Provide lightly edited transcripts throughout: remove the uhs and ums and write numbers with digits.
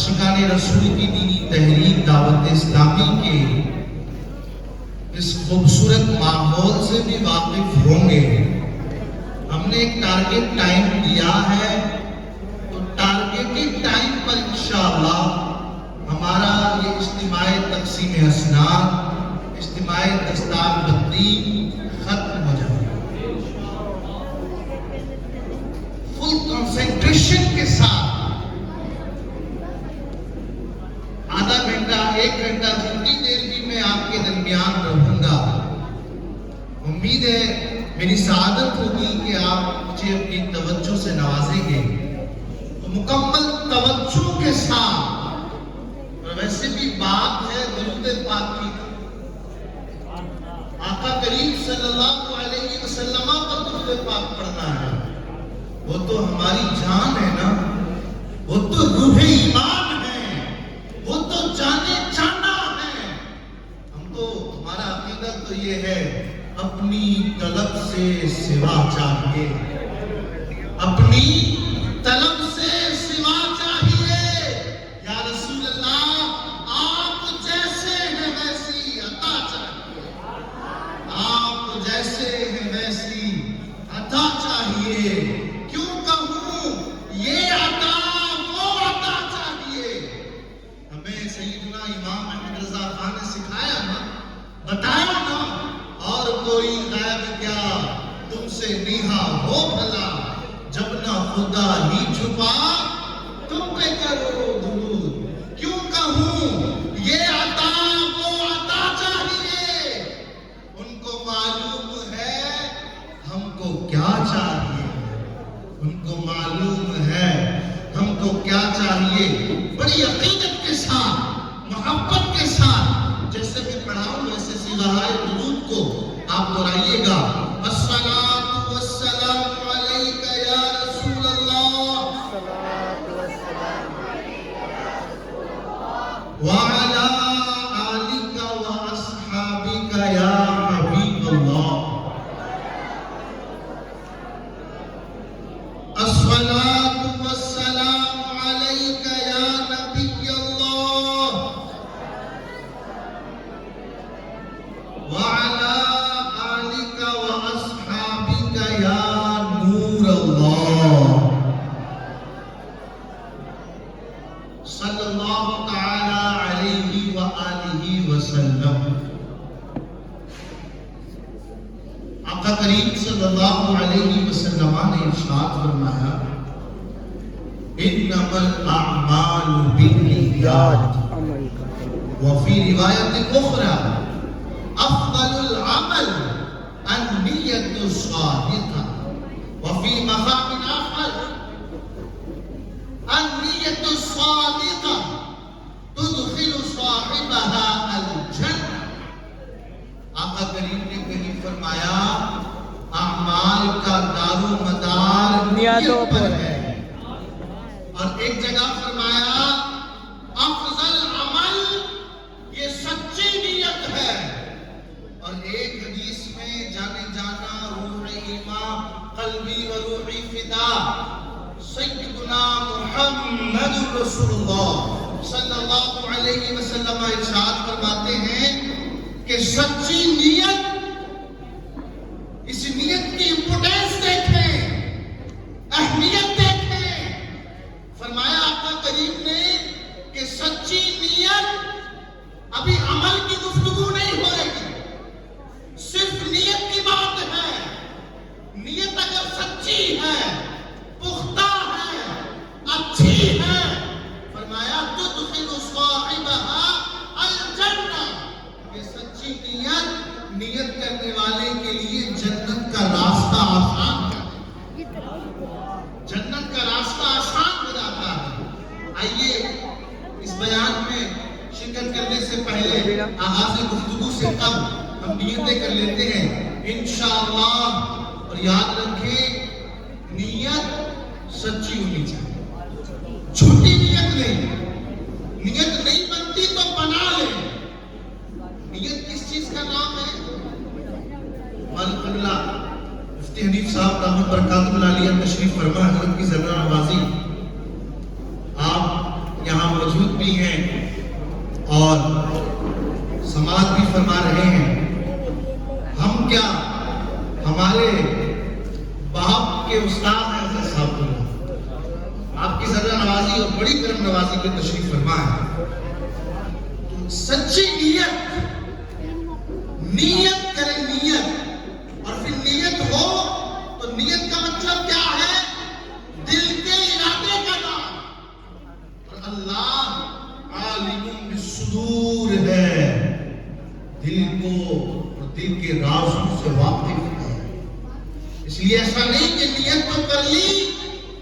عاشقان رسول کی دینی تحریک دعوت اسلامی کے اس خوبصورت ماحول سے بھی واقف ہوں گے۔ ہم نے ایک ٹارگٹ ٹائم دیا ہے، تو ٹارگیٹڈ ٹائم پر انشاءاللہ ہمارا یہ اجتماع تقسیم اسناد، اجتماع دستار بندی ختم ہو جائے۔ فل کنسنٹریشن کے ساتھ آدھا گھنٹہ، ایک گھنٹہ، جتنی دیر بھی میں آپ کے درمیان رہوں گا، امید ہے میری سعادت ہوگی کہ آپ مجھے اپنی توجہ سے نوازیں گے۔ تو مکمل توجہ کے ساتھ، اور ویسے بھی بات ہے درود پاک کی، آقا کریم صلی اللہ علیہ وسلم پر درود پاک پڑھنا ہے۔ وہ تو ہماری جان ہے نا، وہ تو روح ایمان ہے، وہ تو جانے جانا ہے۔ ہم تو، ہمارا عقیدہ تو یہ ہے، اپنی طلب سے سوا چاہیے، اپنی طلب سے سوا چاہیے۔ یا رسول اللہ، آپ جیسے ہیں ویسی عطا چاہیے، آپ جیسے ہیں ویسی عطا چاہیے۔ کیوں کہوں یہ عطا وہ عطا چاہیے؟ ہمیں سیدنا امام احمد رضا خان نے سکھایا نا، بتایا نا، اور کوئی غیب کیا تم سے نیہا ہو بھلا، جب نہ خدا ہی چھپا تم پہ کرو درود۔ کیوں کہوں یہ عطا وہ عطا چاہیے؟ ان کو معلوم ہے ہم کو کیا چاہیے، ان کو معلوم ہے ہم کو کیا چاہیے۔ بڑی عقیدت کے ساتھ، محبت کے ساتھ، جیسے میں پڑھاؤں ویسے صیغہ درود کو آپ دہرائیے گا۔ الصلاۃ والسلام علیک یا رسول اللہ، وعلی آلک واصحابک یا حبیب اللہ۔ الصلاۃ والسلام علیک یا نبی اللہ، وعلی آلک واصحابک یا نور اللہ، صلی اللہ تعالی علیہ وآلہ وسلم۔ آقا کریم صلی اللہ علیہ وسلم نے ارشاد فرمایا، انما الاعمال بالنیات، وفی روایت اخری افضل العمل النیت الصادقہ، وفی مقام آخر النیت الصادقہ تدخل صاحبها الجنہ۔ آقا کریم نے کہیں فرمایا اعمال کا دار و مدار نیت پر ہے، اور ایک جگہ فرمایا افضل عمل یہ سچی نیت ہے، اور ایک حدیث میں جانے جانا روح ایمان قلبی و روحی فدا سیدنا محمد رسول اللہ صلی اللہ علیہ وسلم ارشاد فرماتے ہیں کہ سچی نیت، اس نیت کی امپورٹنس دیکھیں، اہمیت دیکھیں۔ فرمایا آقا کریم نے کہ سچی نیت، ابھی عمل کی گفتگو نہیں ہو رہی، صرف نیت کی بات ہے۔ نیت اگر سچی ہے، پختہ ہے، اچھی ہے، فرمایا تدخل صاحبها الجنہ، یہ سچی نیت کرنے والے کے لیے جنت کا راستہ آسان ہے، جنت کا راستہ آسان ہو جاتا ہے۔ آئیے اس بیان میں شرکت کرنے سے پہلے آغاز گفتگو سے قبل ہم نیتیں کر لیتے ہیں انشاءاللہ، اور یاد رکھیں نیت سچی ہونی چاہیے، جھوٹی نیت نہیں۔ نیت نہیں بنتی تو بنا لیں۔ نیت کس چیز کا نام ہے؟ ہمارے قبلہ مفتی حنیف صاحب دامت برکاتہ العالیہ تشریف فرما، حضرت کی زبان نوازی آپ یہاں موجود بھی ہیں اور سماعت بھی فرما رہے ہیں. ہم کیا ہمارے باپ کے استاد ہیں حضرت صاحب اللہ، آپ کی ذرا نوازی اور بڑی کرم نوازی پہ تشریف فرما ہے. تو سچی نیت کریں، نیت، اور پھر نیت ہو تو نیت کا مطلب کیا ہے؟ دل کے ارادے کا نام. اور اللہ عالم بالصدور ہے، دل کو اور دل کے رازوں سے واقف ہے. اس لیے ایسا نہیں کہ نیت تو کر لی،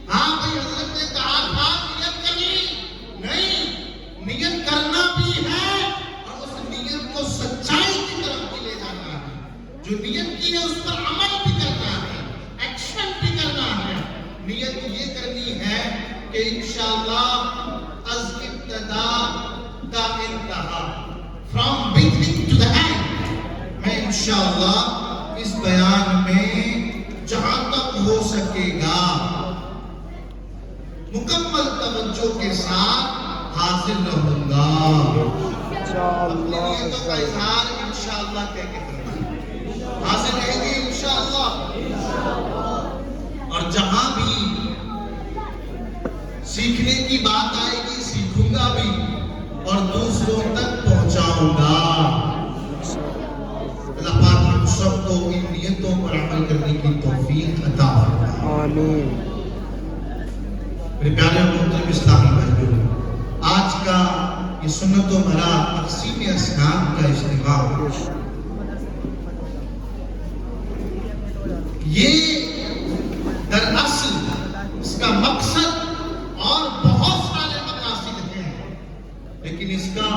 ہاں بھائی حضرت نے کہا تھا نیت کرنی، نہیں، نیت کرنا بھی ہے اور اس نیت کو سچائی کی طرف بھی لے جانا ہے. جو نیت کی ہے اس پر عمل بھی کرنا ہے، ایکشن بھی کرنا ہے. نیت یہ کرنی ہے کہ انشاءاللہ از ابتدا تا انتہا، from beginning to the end, میں انشاءاللہ اس بیان میں جہاں تک ہو سکے گا مکمل توجہ کے ساتھ حاضر رہوں گا. اپنی نیتوں کا اظہار انشاءاللہ کہہ کے کرنا ہے. حاضر رہیں گے انشاءاللہ. اور جہاں بھی سیکھنے کی بات آئے گی سیکھوں گا بھی اور دوسروں تک پہنچاؤں گا. اللہ پاک ہم سب کو ان نیتوں پر عمل کرنے کی توفیق عطا فرمائے. آمین. میرے پیارے اور محترم اسلامی بھائیوں، آج کا یہ سنت و بھرا تقسیم اسناد کا اجتماع، یہ دراصل اس کا مقصد اور بہت سارے مقاصد ہیں، لیکن اس کا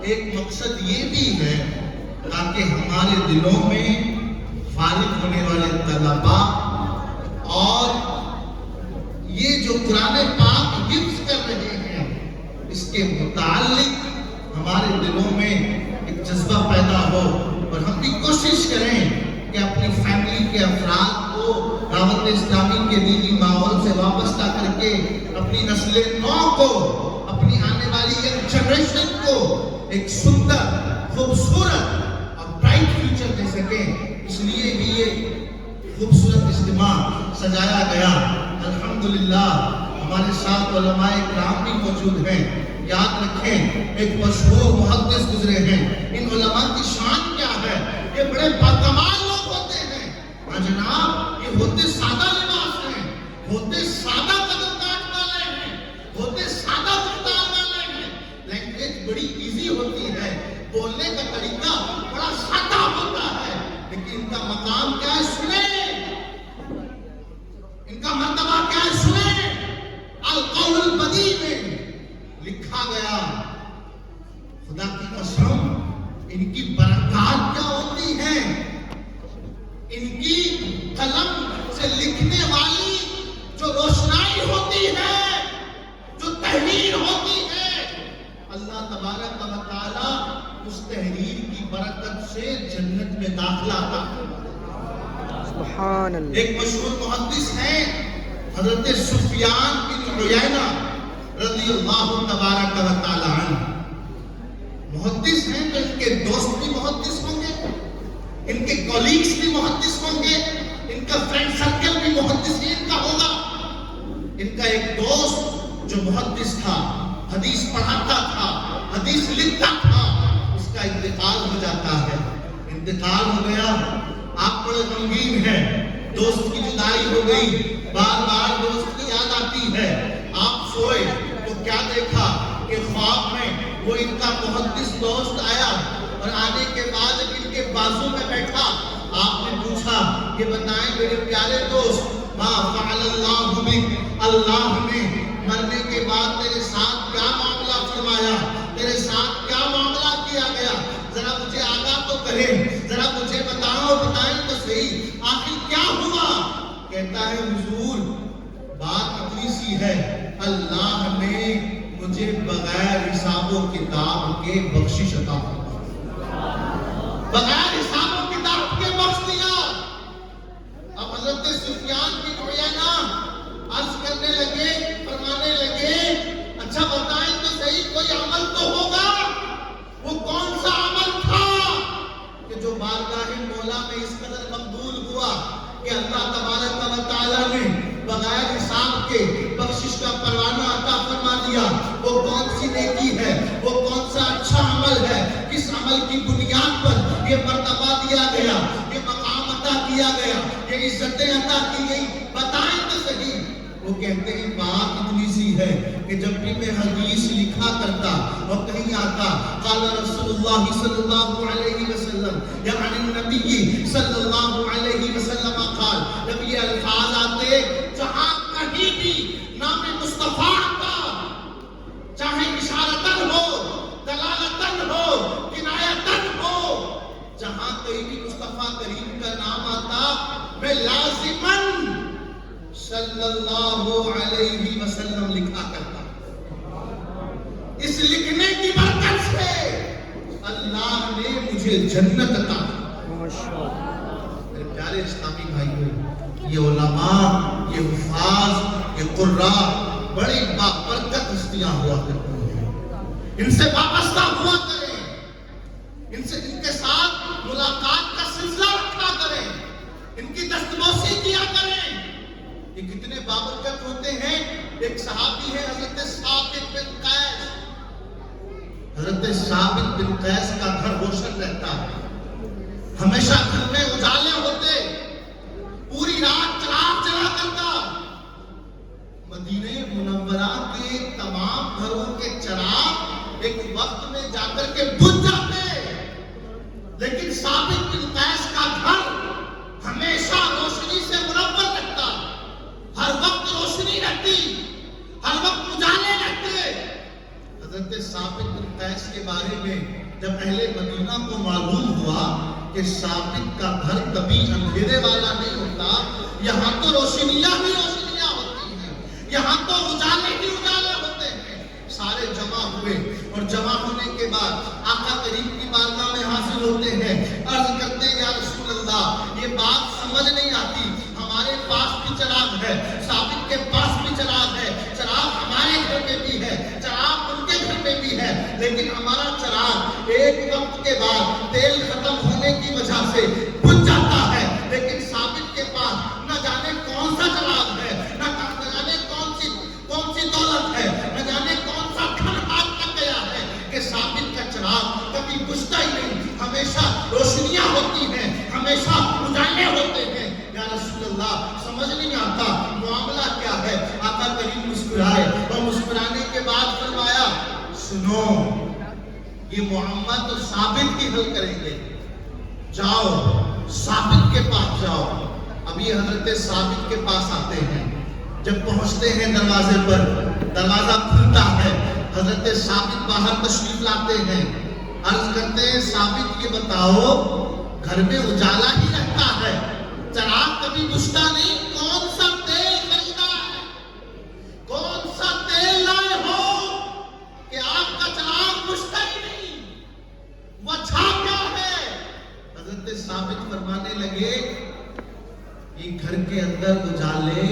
ایک مقصد یہ بھی ہے تاکہ ہمارے دلوں میں فارغ ہونے والے طلباء اور یہ جو قرآن پاک حفظ کر رہے ہیں اس کے متعلق ہمارے دلوں میں ایک جذبہ پیدا ہو، اور ہم بھی کوشش کریں کہ اپنی فیملی کے افراد کو دعوت اسلامی کے دینی ماحول سے وابستہ کر کے اپنی نسل نو کو، اپنی آنے والی ایک جنریشن کو ایک سندر، خوبصورت اور برائٹ فیوچر دے سکیں. اس لیے بھی یہ خوبصورت اجتماع سجایا گیا. الحمدللہ ہمارے ساتھ علماء کرام بھی موجود ہیں. یاد رکھیں ایک مشہور محدث گزرے ہیں، ان علماء کی شان کیا ہے؟ یہ بڑے باکمال لوگ ہوتے ہیں. ہاں جناب، یہ ہوتے سادہ لباس ہیں، ہوتے سادہ قدم کاٹ والے ہیں، ہوتے سادہ گفتار والے ہیں. لینگویج بڑی ایزی ہوتی ہے، بولنے کا طریقہ بڑا سادہ ہوتا ہے، لیکن ان کا مقام کیا ہے؟ سنیں، ان کا مرتبہ کیا ہے؟ سنیں. القول البدیع میں لکھا گیا، خدا کی قسم ان کی برکات کیا ہوتی ہیں، ان کی قلم سے لکھنے والی جو روشنائی ہوتی ہے، جو تحریر ہوتی ہے، اللہ تبارک و تعالی اس تحریر کی برکت سے جنت میں داخلہ عطا فرماتا ہے. سبحان اللہ. ایک مشہور محدث ہیں حضرت سفیان بن عیینہ رضی اللہ تبارک و تعالی عنہ. محدث ہیں تو ان کے دوست بھی محدث ہوں گے، ان کے کولیگز بھی محدث ہوں گے، ان کا فرینڈ سرکل بھی محدثین کا ہوگا. ان کا ایک دوست جو محدث تھا، حدیث پڑھاتا تھا، حدیث لکھتا تھا، اس کا انتقال ہو جاتا ہے. انتقال ہو گیا، آپ بڑے غمگین ہیں، دوست کی جدائی ہو گئی، بار بار دوست کی یاد آتی ہے. آپ سوئے تو کیا دیکھا کہ خواب میں وہ ان کا محدث دوست آیا، اور آنے کے بعد ان کے بازو میں بیٹھا. آپ نے پوچھا کہ بتائیں میرے پیارے دوست، ما فعل اللہ بک، اللہ نے مرنے کے بعد تیرے ساتھ کیا معاملہ فرمایا، تیرے ساتھ کیا معاملہ کیا گیا، ذرا مجھے آگاہ تو کریں، ذرا مجھے بتائیں تو صحیح آخر کیا ہوا. کہتا ہے حضور بات اتنی سی ہے، اللہ نے مجھے بغیر حساب و کتاب کے بخشش عطا فرمائی، بغیر حساب و کتاب کے بخش دیا. اب حضرت سفیان بن عیینہ عرض کرنے لگے، فرمانے لگے، اچھا بتائیں تو صحیح کہ اللہ تبارک و تعالیٰ نے بغیر حساب کے بخشش کا پروانہ عطا فرما دیا، وہ کون سی نیکی ہے، وہ کون سا اچھا عمل ہے، کس عمل کی بنیاد پر یہ مرتبہ دیا گیا، یہ مقام عطا کیا گیا، یہ عزتیں عطا کی گئی، بتائیں تو صحیح۔ وہ کہتے ہیں بات اتنی سی ہے کہ جب بھی میں حدیث لکھا کرتا اور کہیں آتا قال رسول اللہ صلی اللہ علیہ وسلم یعنی نبی صلی اللہ علیہ وسلم قال، جب یہ الفاظ آتے جہاں کہیں بھی نام مصطفیٰ آتا، چاہے اشارتاً ہو، دلالتاً ہو، کنایتاً ہو، جہاں کہیں بھی مصطفیٰ کریم کا نام آتا میں لازماً صلی اللہ علیہ وسلم لکھا کرتا۔ اس لکھنے کی برکت سے اللہ نے مجھے جنت عطا کی۔ میرے پیارے اسلامی بھائیوں، یہ علماء، یہ حفاظ، یہ قراء بڑی بابرکت ہستیاں ہوا کرتی ہیں، ان سے وابستہ ہوا کریں، ان کے ساتھ ملاقات کا سلسلہ رکھا کریں، ان کی دستبوسی کیا کریں۔ یہ کتنے بابرکت ہوتے ہیں۔ ایک صحابی ہے حضرت ثابت بن قیس، حضرت ثابت بن قیس کا گھر روشن رہتا ہے، ہمیشہ گھر میں اجالے ہوتے، پوری رات چراغ جلا کرتا۔ مدینہ منورہ کے تمام گھروں کے چراغ ایک وقت میں جا کر کے بجھ جاتے، لیکن ثابت بن قیس کا گھر ہمیشہ روشنی سے منور رہتا، ہر وقت روشنی رہتی، ہر وقت اجالے رہتے۔ حضرت ثابت بن قیس کے بارے میں جب اہل مدینہ کو معلوم ہوا کہ ثابت کا گھر کبھی اندھیرے والا نہیں ہوتا، یہاں تو روشنیاں ہی روشنیاں ہوتی ہیں، یہاں تو اجالے ہی اجالے ہوتے ہیں، سارے جمع ہوئے، اور جمع ہونے کے بعد آقا کریم کی بارگاہ میں حاضر ہوتے ہیں، عرض کرتے ہیں یا رسول اللہ یہ بات سمجھ نہیں آتی، ہمارے پاس بھی چراغ ہے، ثابت کے پاس بھی چراغ ہے، چراغ ہمارے گھر میں بھی ہے، چراغ ان کے گھر میں بھی ہے، لیکن ہمارا چراغ ایک وقت کے بعد تیل ختم ہونے کی وجہ سے بجھ جاتا ہے، لیکن ثابت کے پاس نہ جانے کون سا چراغ ہے، نہ جانے کون سی دولت ہے، نہ جانے کون سا گھر ہاتھ لگ گیا ہے کہ ثابت کا چراغ کبھی بجھتا ہی نہیں، ہمیشہ روشنیاں ہوتی ہیں، ہمیشہ اجالے ہوتے ہیں۔ یا رسول اللہ سمجھ نہیں آتا معاملہ کیا ہے۔ آقا کریم مسکرائے اور مسکرانے کے بعد فرمایا سنو، یہ محمد تو ثابت کی حل کریں گے، جاؤ ثابت کے پاس جاؤ۔ اب یہ حضرت ثابت کے پاس آتے ہیں، جب پہنچتے ہیں دروازے پر، دروازہ کھلتا ہے، حضرت ثابت باہر تشریف لاتے ہیں، عرض کرتے ہیں ثابت یہ بتاؤ گھر میں اجالا ہی رہتا ہے، چراغ کبھی بجھتا نہیں، کون سا تیل خریدا ہے، کون سا تیل لائے ہو کہ آپ کا چراغ بجھتا ہی نہیں، وجہ کیا ہے؟ حضرت ثابت فرمانے لگے یہ گھر کے اندر اجالے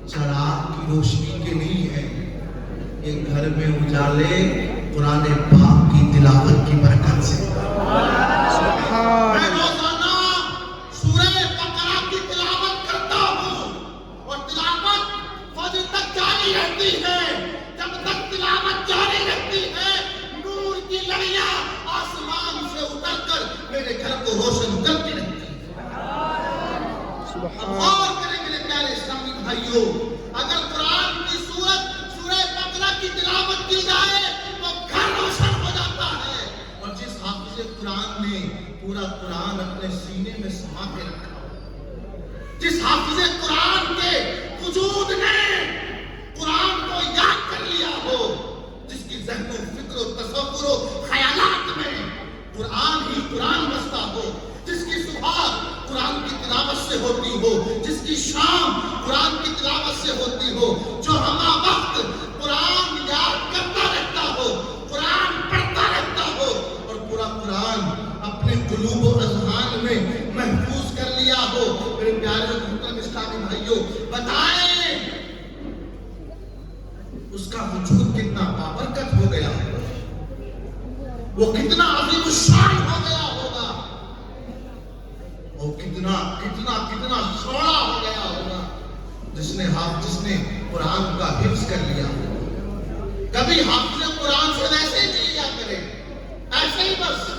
چراغ کی روشنی کے نہیں ہے، یہ گھر میں اجالے قرآن پاک کی تلاوت کی برکت سے۔ میں روزانہ سورہ بقرہ کی تلاوت کرتا ہوں، اور تلاوت فجر تک جاری رہتی ہے، جب تک تلاوت جاری رہتی ہے نور کی لڑیاں آسمان سے اتر کر میرے گھر کو روشن کرتی رہتی ہے۔ غور کریں میرے پیارے اسلامی بھائیوں، اگر قرآن کی سورہ بقرہ کی تلاوت کی جائے تو گھر روشن ہو جاتا ہے، اور جس حافظ قرآن نے پورا قرآن اپنے سینے میں سما کے رکھا ہو، جس حافظ قرآن کے وجود نے قرآن کو یاد کر لیا ہو، جس کی ذہن و فکر و تصور و خیالات میں قرآن ہی قرآن بستا ہو، جس کی صبح قرآن کی تلاوت سے ہوتی ہو، جس کی شام قرآن کی تلاوت سے ہوتی ہو، جو ہمہ وقت قرآن یاد کرتا رہتا ہو، قرآن پڑھتا رہتا ہو، اور پورا قرآن اپنے قلوب و اذہان میں محفوظ کر لیا ہو۔ میرے پیارے محترم اسلامی بھائیوں، بتائیں اس کا وجود کتنا بابرکت ہو گیا ہے، وہ کتنا عظیم الشان ہو گیا ہوگا، وہ کتنا جس نے قرآن کا حفظ کر لیا، کبھی حافظ قرآن سے ویسے ہی مل لیا کرے، ایسے ہی بس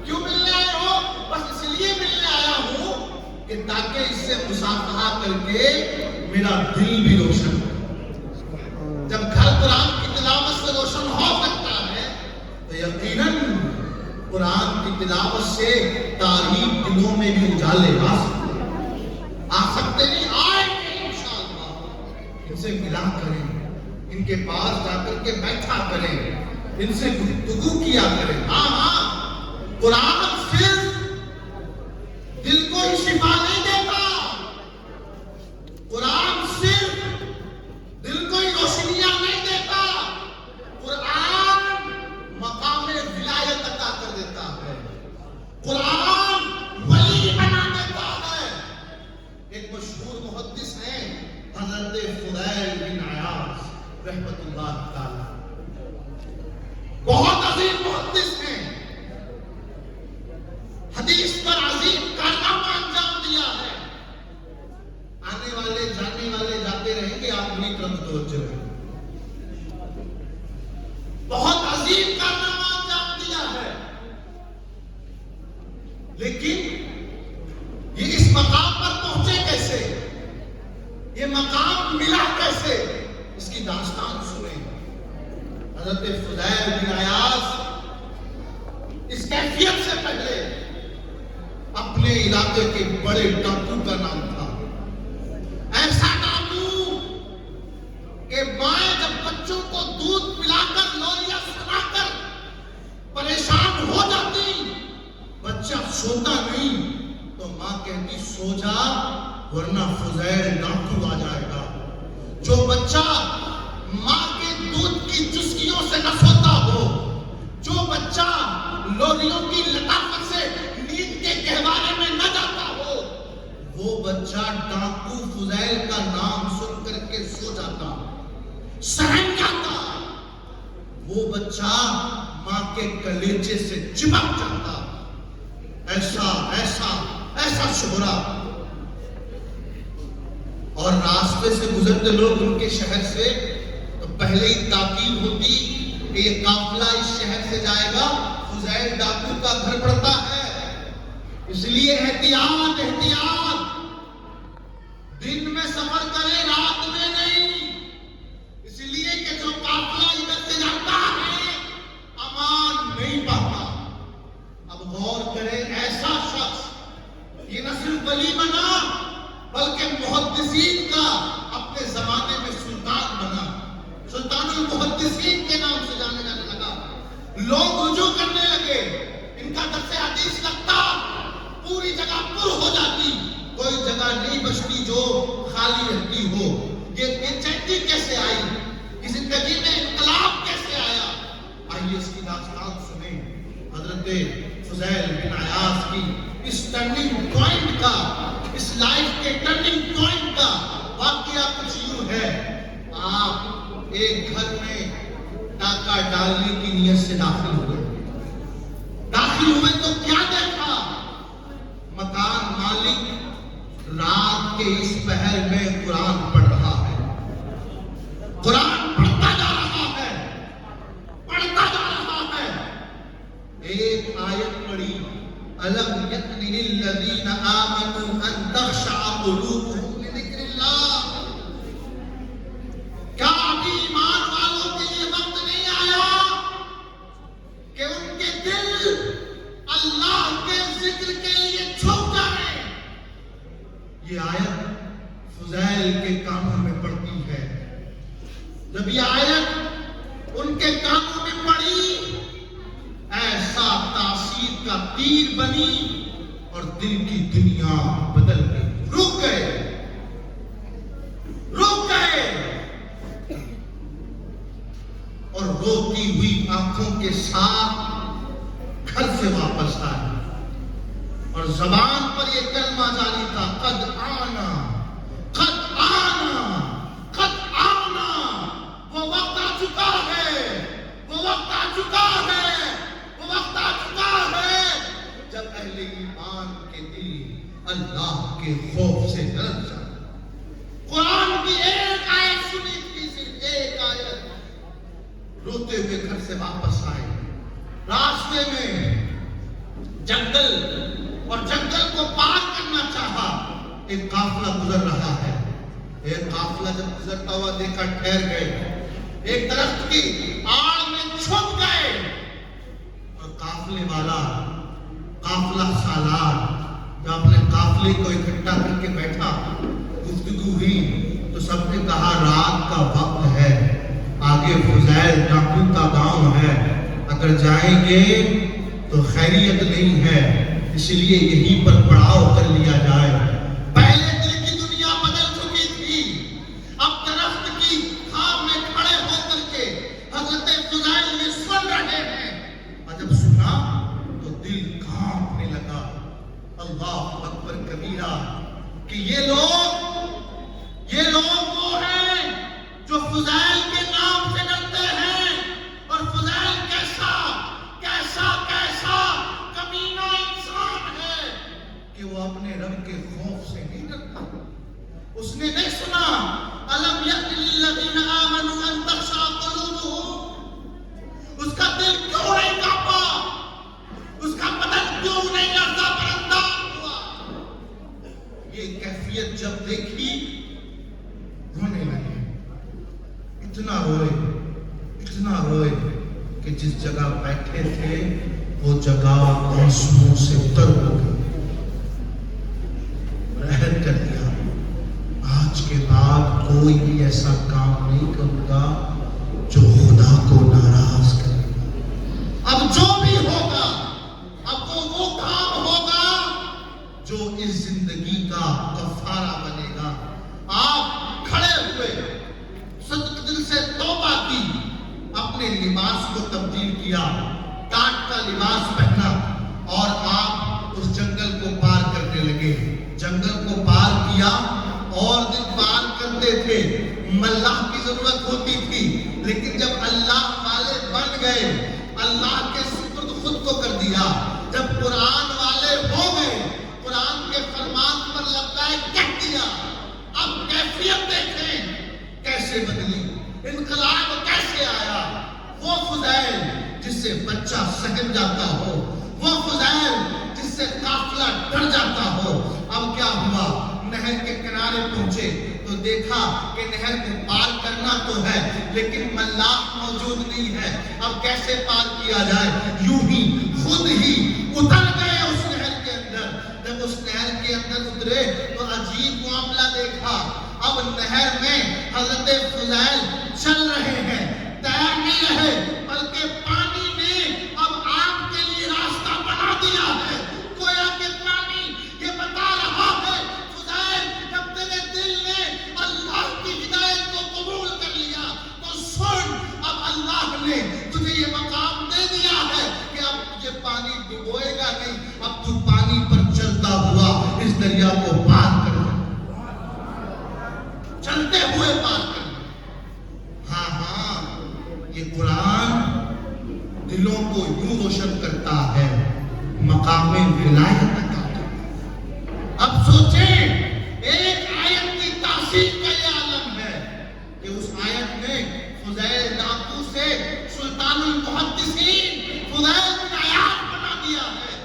کیوں ملنے آئے ہو؟ بس اس لیے ملنے آیا ہوں کہ تاکہ اس سے مصافحہ کر کے میرا دل بھی روشن ہو۔ جب گھر قرآن کی تلاوت سے روشن ہو سکتا ہے تو یقیناً قرآن کی تلاوت سے تاریخ دلوں میں بھی اجالے آ سکتے نہیں، آئیں گے انشاءاللہ۔ ان سے ملا کریں، ان کے پاس جا کر کے بیٹھا کریں، ان سے گفتگو کیا کریں۔ ہاں قرآن صرف دل کو ہی شفا نہیں دیتا، قرآن صرف دل کو ہی روشنیاں نہیں دیتا، قرآن مقام ولایت عطا کر دیتا ہے، قرآن ولی بنا دیتا ہے۔ ایک مشہور محدث ہیں حضرت فضیل بن عیاض رحمت اللہ تعالی، بہت عظیم محدث ہیں، حدیث پر عظیم کارنامہ انجام دیا ہے۔ آنے والے جانے والے جاتے رہیں گے، آپ میری طرف توجہ رہیں۔ بہت عظیم کارنامہ انجام دیا ہے، لیکن یہ اس مقام پر پہنچے کیسے، یہ مقام ملا کیسے، اس کی داستان سنیں۔ حضرت فضیل بن عیاض اس کیفیت سے پہلے اپنے علاقے کے بڑے ڈاکو کا نام تھا، ایسا ڈاکو کہ مائیں جب بچوں کو دودھ پلا کر لوریاں سنا کر پریشان ہو جاتی، بچہ سوتا نہیں تو ماں کہتی سو جا ورنہ فضیل ڈاکو آ جائے گا۔ جو بچہ ماں کے دودھ کی چسکیوں سے نہ سوتا ہو، جو بچہ لوریوں کی لطافت سے نیند کے گہوارے میں نہ جاتا ہو، وہ بچہ ڈاکو فضیل کا نام سن کر کے سو جاتا، سہن جاتا۔ وہ بچہ ماں کے کلیجے سے چپک جاتا۔ ایسا ایسا ایسا شہرا، اور راستے سے گزرتے لوگ ان کے شہر سے تو پہلے ہی تاکید ہوتی کہ یہ قافلہ اس شہر سے جائے گا، فضیل ڈاکو کا گھر پڑتا ہے، اس لیے احتیاط احتیاط، دن میں سفر کرے رات میں نہیں، اس لیے کہ جو قافلہ ادھر سے جاتا ہے امان نہیں پاتا۔ اب غور کریں، ایسا شخص یہ نہ صرف ولی بنا بلکہ محدثین کا اپنے زمانے میں سلطان بنا، سلطان المحدثین کے نام سے جانے جانے لگا، لوگ رجوع کرنے لگے، ان کا درس حدیث لگتا، پوری جگہ پر ہو جاتی، کوئی جگہ نہیں بچتی جو خالی رہتی ہو۔ یہ چیتی کیسے آئی، اس زندگی میں انقلاب کیسے آیا؟ آئیے اس کی داستان سنیں، حضرت فضیل بن عیاض کی اس ٹرننگ پوائنٹ کا، اس لائف کے ٹرننگ پوائنٹ کا واقعہ کچھ یوں ہے۔ آپ ایک گھر میں ڈاکہ ڈالنے کی نیت سے داخل ہوئے، تو کیا دیکھا؟ مکان مالک رات کے اس پہر میں قرآن پڑھ رہا ہے، قرآن پڑھتا جا رہا ہے، پڑھتا جا رہا ہے۔ ایک آیت پڑھی، أَلَمْ يَأْنِ لِلَّذِينَ آمَنُوا أَن تَخْشَعَ قُلُوبُهُمْ لِذِكْرِ اللَّهِ۔ کیا ابھی ایمان والوں کے لیے وقت نہیں آیا کہ ان کے دل اللہ کے ذکر کے لیے جھک جائیں؟ یہ آیت فضیل کے کانوں میں پڑتی ہے۔ جب یہ آیت ان کے کانوں میں پڑی، ایسا تاثیر کا تیر بنی اور دل کی دنیا بدل گئی، رک گئے، اور روتی ہوئی آنکھوں کے ساتھ گھر سے واپس آئے، اور زبان پر یہ کلمہ جاری تھا، قد آنا، قد آنا، قد آنا۔ وہ وقت آ چکا ہے، وہ وقت آ چکا ہے، وہ وقت آ چکا ہے جب اہل ایمان کے دل اللہ کے خوف سے ڈر جائے۔ قرآن کی سے واپس آئے. راستے میں جنگل اور جنگل کو پار کرنا چاہا. ایک قافلہ گزر رہا ہے. ایک قافلہ جب گزرتا ہوا دیکھا ٹھہر گئے. ایک درخت کی آڑ میں چھپ گئے اور قافلے والا قافلہ سالار جب اپنے قافلے کو اکٹھا کر کے بیٹھا, گفتگو ہوئی تو سب نے کہا رات کا وقت ہے, آگے فضیل ڈاکو کا گاؤں ہے, اگر جائیں گے تو خیریت نہیں ہے, اس لیے یہیں پر پڑاؤ کر لیا جائے. پہلے دل کی دنیا بدل چکی تھی, اب درخت کی خام میں کھڑے ہو کر کے حضرت فضیل یہ سن رہے ہیں, اور جب سنا تو دل کانپنے لگا. اللہ اکبر کبیرہ کہ یہ لوگ وہ ہیں جو فضیل کے نام سے ڈرتے ہیں, اور فضیل کیسا کمینہ انسان ہے کہ وہ اپنے رب کے خوف سے نہیں ڈرتا. اس نے نہیں سنا الم یأن للذین آمنوا ان تخشع قلوبهم, اس کا دل کیوں نہیں کانپا, اس کا بدن کیوں نہیں لرزا پرندہ ہوا. یہ کیفیت جب دیکھی رونے لگے. اتنا روئے کہ جس جگہ بیٹھے تھے وہ جگہ آنسوؤں سے تر ہو گئی. رہن کر دیا آج کے بعد کوئی بھی ایسا کام نہیں کروں گا جو خدا کو ناراض کرے گا. اب جو بھی ہوگا اب وہ کام ہوگا جو اس زندگی کا کفارہ بنے گا. آپ کھڑے ہوئے, صدق دل سے توبہ کی, اپنے لباس کو تبدیل کیا, ٹاٹ کا لباس پہنا, اور آپ اس جنگل کو پار کرنے لگے. جنگل کو پار کیا اور دن پار کرتے تھے. اللہ کی ضرورت ہوتی تھی, لیکن جب اللہ والے بن گئے, اللہ کے سپرد خود کو کر دیا, جب قرآن والے ہو گئے, قرآن کے فرمان پر لبیک کہہ دیا, اب کیفیت دیکھیں کیسے بدلی, انقلاب کیسے آیا. وہ فضیل جس سے بچہ سہم جاتا ہو, وہ فضیل جس سے قافلہ ڈر جاتا ہو, اب کیا ہوا, نہر کے کنارے پہنچے تو دیکھا کہ نہر کو پار کرنا تو ہے لیکن ملاح موجود نہیں ہے. اب کیسے پار کیا جائے, یوں ہی خود ہی اتر گئے اس نہر کے اندر. جب اس نہر کے اندر اترے تو عجیب معاملہ دیکھا. اب نہر میں حضرت فضیل چل رہے ہیں, تیر نہیں رہے, بلکہ پانی نے اب آپ کے لیے راستہ بنا دیا ہے. گویا کہ پانی یہ بتا رہا ہے فضیل جب تیرے دل نے اللہ کی ہدایت کو قبول کر لیا تو سن, اب اللہ نے تجھے یہ مقام دے دیا ہے کہ اب تجھے پانی ڈبوئے گا نہیں, اب تو پانی پر چلتا ہوا اس دریا کو پار کر, چلتے ہوئے پار کر. ہاں یہ قرآن دلوں کو یوں روشن کرتا ہے, مقام ولایت عطا کرتا ہے. اب سوچیں ایک آیت کی تاثیر کا یہ عالم ہے کہ اس آیت میں فضیل ڈاکو سے سلطان المحدثین فضیل بن عیاض بنا دیا ہے.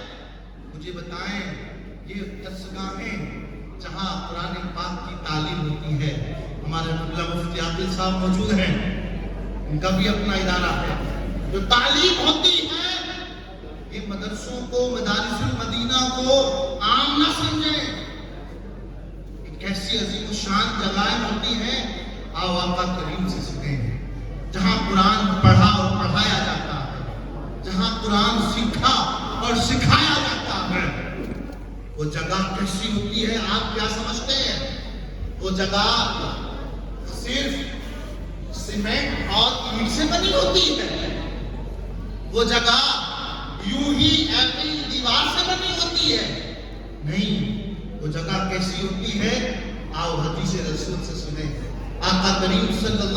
مجھے بتائیں یہ درسگاہیں جہاں قرآن پاک کی تعلیم ہوتی ہے, ہمارے قبلہ مفتی عادل صاحب موجود ہیں, ان کا بھی اپنا ادارہ ہے, جو تعلیم ہوتی ہے یہ مدرسوں کو, مدارس المدینہ کو عام نہ سمجھیں. ایک ایسی عظیم الشان جگہیں ہوتی ہیں, آو آقا کریم سے سنیں, جہاں قرآن پڑھا اور پڑھایا جاتا ہے, جہاں قرآن سیکھا اور سکھایا جاتا ہے. وہ جگہ کیسی ہوتی ہے آپ کیا سمجھتے ہیں؟ وہ جگہ صرف سیمنٹ اور اینٹ سے بنی ہوتی ہے, وہ جگہ یوں ہی ایپل دیوار سے بنی ہوتی ہے نہیں. وہ جگہ کیسی ہوتی ہے, آؤ حدیث رسول سے سنیں. آقا کریم صلی اللہ